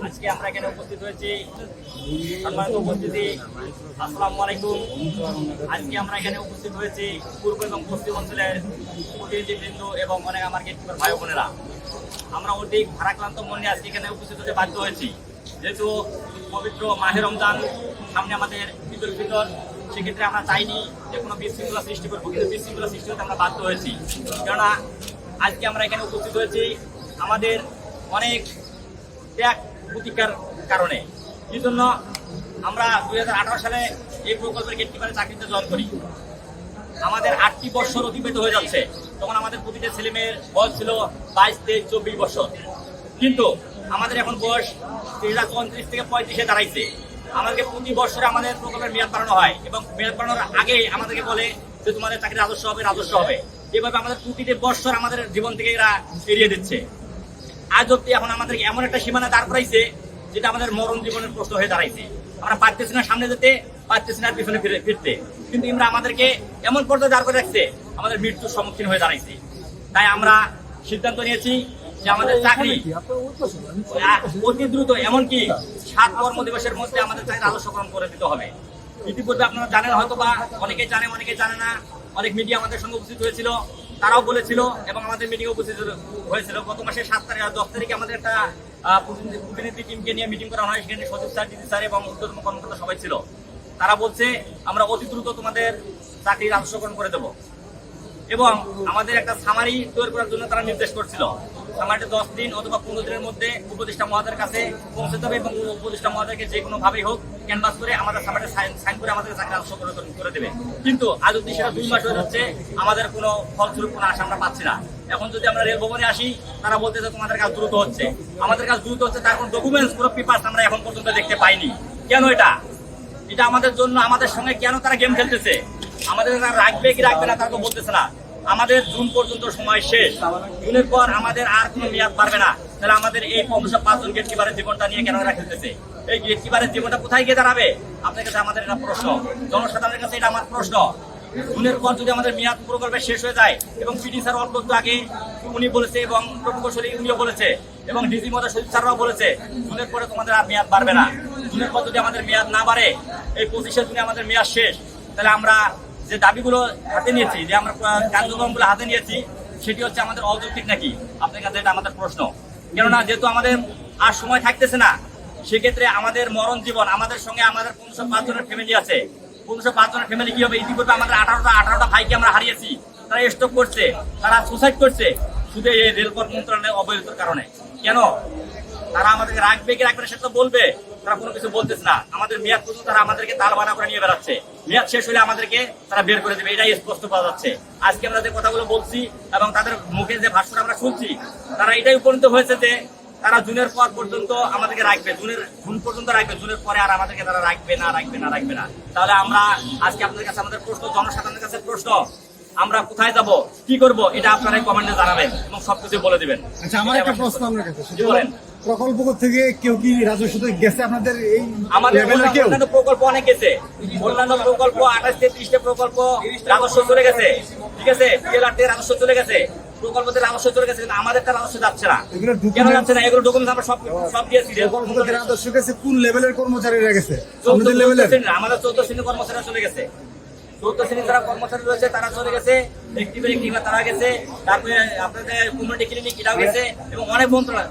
আজকে আমরা এখানে উপস্থিত হয়েছি, সম্মানিত উপস্থিতি, আসসালামু আলাইকুম। আজকে আমরা এখানে উপস্থিত হয়েছি পূর্ব এবং পশ্চিম অঞ্চলের প্রতিনিধিবৃন্দ এবং অনেক আমার গেটকিপার ভাই বোনেরা। আমরা অধিক ভারাক্রান্ত মন নিয়ে আজকে এখানে উপস্থিত হতে বাধ্য হয়েছি, যেহেতু পবিত্র মাহে রমজান সামনে আমাদের ঈদুল ফিতর। সেক্ষেত্রে আমরা চাইনি যে কোনো বিশৃঙ্খলা সৃষ্টি করবো, কিন্তু বিশৃঙ্খলা সৃষ্টি হতে আমরা বাধ্য হয়েছি। কেননা আজকে আমরা এখানে উপস্থিত হয়েছি আমাদের অনেক ত্যাগ প্রতিজ্ঞার কারণে। এই জন্য আমরা 2018 সালে এই প্রকল্পের গেটকিপারের চাকরিতে জয়েন করি। আমাদের 8টি বছর অতিবাহিত হয়ে যাচ্ছে, তখন আমাদের প্রতিটা ছেলে মেয়ের বয়স ছিল 22, 23, 24 বছর। কিন্তু আমাদের এখন বয়স 34 থেকে 35-এ দাঁড়াইছে। আমাদেরকে প্রতি বছরে আমাদের প্রকল্পের মেয়াদ বাড়ানো হয় এবং মেয়াদ বাড়ানোর আগে আমাদেরকে বলে যে তোমাদের চাকরি রাজস্ব হবে, রাজস্ব হবে। এভাবে আমাদের প্রতিটি বছর আমাদের জীবন থেকে এরা এড়িয়ে দিচ্ছে। আজ অব্দি এখন আমাদেরকে এমন একটা সীমানা দাঁড় করাইছে যেটা আমাদের মরণ জীবনের প্রশ্ন হয়ে দাঁড়াইছে। আমরা পারতেছি না সামনে যেতে, পারতেছি না পিছনে ফিরতে, কিন্তু আমরা আমাদেরকে এমন পর্যায়ে দাঁড় করে রাখছে আমাদের মৃত্যুর সম্মুখীন হয়ে দাঁড়াইছে। তাই আমরা সিদ্ধান্ত নিয়েছি যে আমাদের চাকরি অতি দ্রুত, এমনকি 7 কর্মদিবসের মধ্যে আমাদের চাকরি রাজস্বকরণ করে দিতে হবে। ইতিপূর্বে আপনারা জানেন, হয়তো বা অনেকেই জানে অনেকেই জানে না, অনেক মিডিয়া আমাদের সঙ্গে উপস্থিত হয়েছিল, তারাও বলেছিল এবং আমাদের মিটিং উপস্থিত হয়েছিল। গত মাসের 7 তারিখ 10 তারিখে আমাদের একটা প্রতিনিধি টিমকে নিয়ে মিটিং করা হয়। সেখানে সচিব স্যার, ডিসি স্যার এবং ঊর্ধ্বতন কর্মকর্তা সবাই ছিল। তারা বলছে আমরা অতি দ্রুত তোমাদের চাকরি রাজস্বকরণ করে দেবো এবং আমাদের একটা সামারি তৈরি করার জন্য তারা নির্দেশ করছিল। সামারিটা 10 দিন অথবা 15 দিনের মধ্যে উপদেষ্টা মহোদয়ের কাছে পৌঁছতে হবে এবং উপদেষ্টা মহোদয়কে যে কোনো ভাবেই হোক ক্যানভাস করে আমাদের সামারিটা সাইন করে আমাদের চাকরি রাজস্বকরণ করে দেবে। কিন্তু আজ অব্দি সেটা 2 মাস হয়ে যাচ্ছে, আমাদের কোনো ফলস্বরূপ কোনো আশা আমরা পাচ্ছি না। এখন যদি আমরা রেল ভবনে আসি, তারা বলতেছে তোমাদের কাজ দ্রুত হচ্ছে, আমাদের কাজ দ্রুত হচ্ছে, তার কোনো ডকুমেন্টস, কোনো পেপারস আমরা এখন পর্যন্ত দেখতে পাইনি। কেন এটা আমাদের জন্য, আমাদের সঙ্গে কেন তারা গেম খেলতেছে? আমাদের রাখবে কি রাখবে না তারা তো বলতেছে না। আমাদের জুন পর্যন্ত সময় শেষ, জুনের পর আমাদের আর কোনো মেয়াদ পারবে না। তাহলে আমাদের এই 5 জন গেটকিপারের জীবনটা নিয়ে কেন খেলতেছে? এই গেটকিপারের জীবনটা কোথায় গিয়ে দাঁড়াবে? আপনার কাছে আমাদের এটা প্রশ্ন, জনসাধারণের কাছে এটা আমার প্রশ্ন। জুনের পর যদি আমাদের মেয়াদ প্রকল্পে শেষ হয়ে যায় এবং পিডি স্যার অল্প আগে উনি বলেছে এবং প্রকৌশলী উনিও বলেছে এবং ডিজি মহোদয় সচিব স্যাররাও বলেছে, জুনের পরে তোমাদের আর মেয়াদ বাড়বে না। জুনের পর যদি আমাদের মেয়াদ না বাড়ে, এই 25শে জুনে আমাদের মেয়াদ শেষ, তাহলে আমরা যে দাবিগুলো হাতে নিয়েছি, যে আমরা কার্যক্রমগুলো হাতে নিয়েছি, সেটি হচ্ছে আমাদের অযৌক্তিক নাকি? আপনার কাছে এটা আমাদের প্রশ্ন। কেননা যেহেতু আমাদের আর সময় থাকতেছে না, সেক্ষেত্রে আমাদের মরণ জীবন, আমাদের সঙ্গে আমাদের 505 জনের ফ্যামিলি আছে। 505 জনের ফ্যামিলি কি হবে? ইতিপূর্বে আমাদের 18টা ভাইকে আমরা হারিয়েছি, তারা স্ট্রোক করছে, তারা সুসাইড করছে, শুধু এই রেলপথ মন্ত্রণালয়ের অবহেলিতর কারণে। কেন তারা আমাদেরকে রাখবে কি রাখবে না সেটা বলবে, তারা কোনো কিছু বলতেছে না। আমাদের মেয়াদ পর্যন্ত তারা আমাদেরকে তাল বানা করে নিয়ে বেড়াচ্ছে, মেয়াদ শেষ হলে আমাদেরকে তারা বের করে দেবে, এটাই স্পষ্ট পাওয়া যাচ্ছে। আজকে আমরা যে কথাগুলো বলছি এবং তাদের মুখে যে ভাষ্যটা আমরা শুনছি, তারা এটাই উপনীত হয়েছে যে তারা জুনের পর পর্যন্ত আমাদেরকে রাখবে, জুন পর্যন্ত রাখবে, জুনের পরে আর আমাদেরকে তারা রাখবে না। তাহলে আমরা আজকে আপনাদের কাছে আমাদের প্রশ্ন, জনসাধারণের কাছে প্রশ্ন, আমরা কোথায় যাব, কি করব, এটা আপনারা কমেন্টে জানাবেন এবং সবকিছু বলে দিবেন। আচ্ছা, আমার একটা প্রশ্ন আপনার কাছে, বলেন। প্রকল্প থেকে কেউ কি রাজস্ব গেছে আপনাদের? এই আমাদের অন্যান্য প্রকল্প অনেক গেছে, অন্যান্য প্রকল্প 28-33টা প্রকল্প রাজস্ব চলে গেছে, ঠিক আছে, PLR-তে রাজস্ব চলে গেছে, প্রকল্পতে রাজস্ব চলে গেছে, কিন্তু আমাদের তার রাজস্ব যাচ্ছে না। কেন যাচ্ছে না? এগুলো ডকুমেন্টস আমরা সব দিয়েছি। রাজস্ব গেছে কোন লেভেলের কর্মচারীরা গেছে? আমাদের 14 শ্রেণীর কর্মচারীরা চলে গেছে, 14 শ্রেণীর যারা কর্মচারী রয়েছে তারা চলে গেছে, তারা গেছে, তারপরে আপনাদের কমিউনিটি ক্লিনিক এটাও গেছে এবং অনেক মন্ত্রণালয়